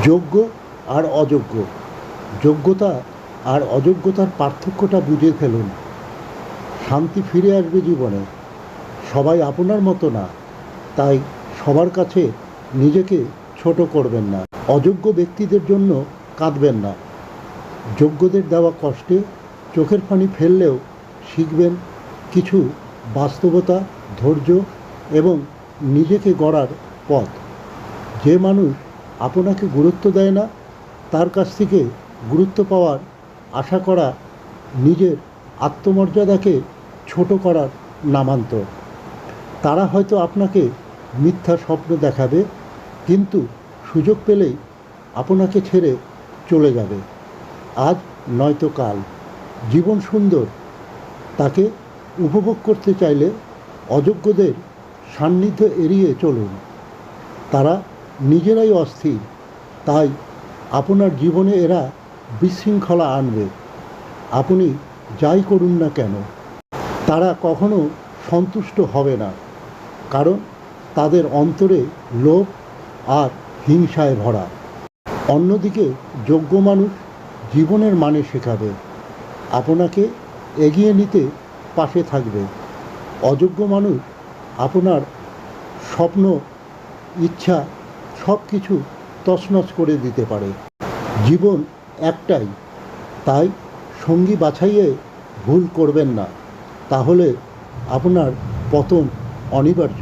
যোগ্য আর অযোগ্য, যোগ্যতা আর অযোগ্যতার পার্থক্যটা বুঝে ফেলুন। শান্তি ফিরে আসবে জীবনে। সবাই আপনার মতো না, তাই সবার কাছে নিজেকে ছোট করবেন না। অযোগ্য ব্যক্তিদের জন্য কাঁদবেন না। যোগ্যদের দেওয়া কষ্টে চোখের পানি ফেললেও শিখবেন কিছু বাস্তবতা, ধৈর্য এবং নিজেকে গড়ার পথ। যে মানুষ আপনাকে গুরুত্ব দেয় না, তার কাছ থেকে গুরুত্ব পাওয়ার আশা করা নিজের আত্মমর্যাদাকে ছোট করার নামান্তর। তারা হয়তো আপনাকে মিথ্যা স্বপ্ন দেখাবে, কিন্তু সুযোগ পেলেই আপনাকে ছেড়ে চলে যাবে। আজ নয়তো কাল। জীবন সুন্দর, তাকে উপভোগ করতে চাইলে অযোগ্যদের সান্নিধ্য এড়িয়ে চলুন। তারা নিজেরাই অস্থির, তাই আপনার জীবনে এরা বিশৃঙ্খলা আনবে। আপনি যাই করুন না কেন, তারা কখনো সন্তুষ্ট হবে না, কারণ তাদের অন্তরে লোভ আর হিংসায় ভরা। অন্যদিকে যোগ্য মানুষ জীবনের মানে শেখাবে, আপনাকে এগিয়ে নিতে পাশে থাকবে। অযোগ্য মানুষ আপনার স্বপ্ন, ইচ্ছা সব কিছু তছনছ করে দিতে পারে। জীবন একটাই, তাই সঙ্গী বাছাইয়ে ভুল করবেন না, তাহলে আপনার পতন অনিবার্য।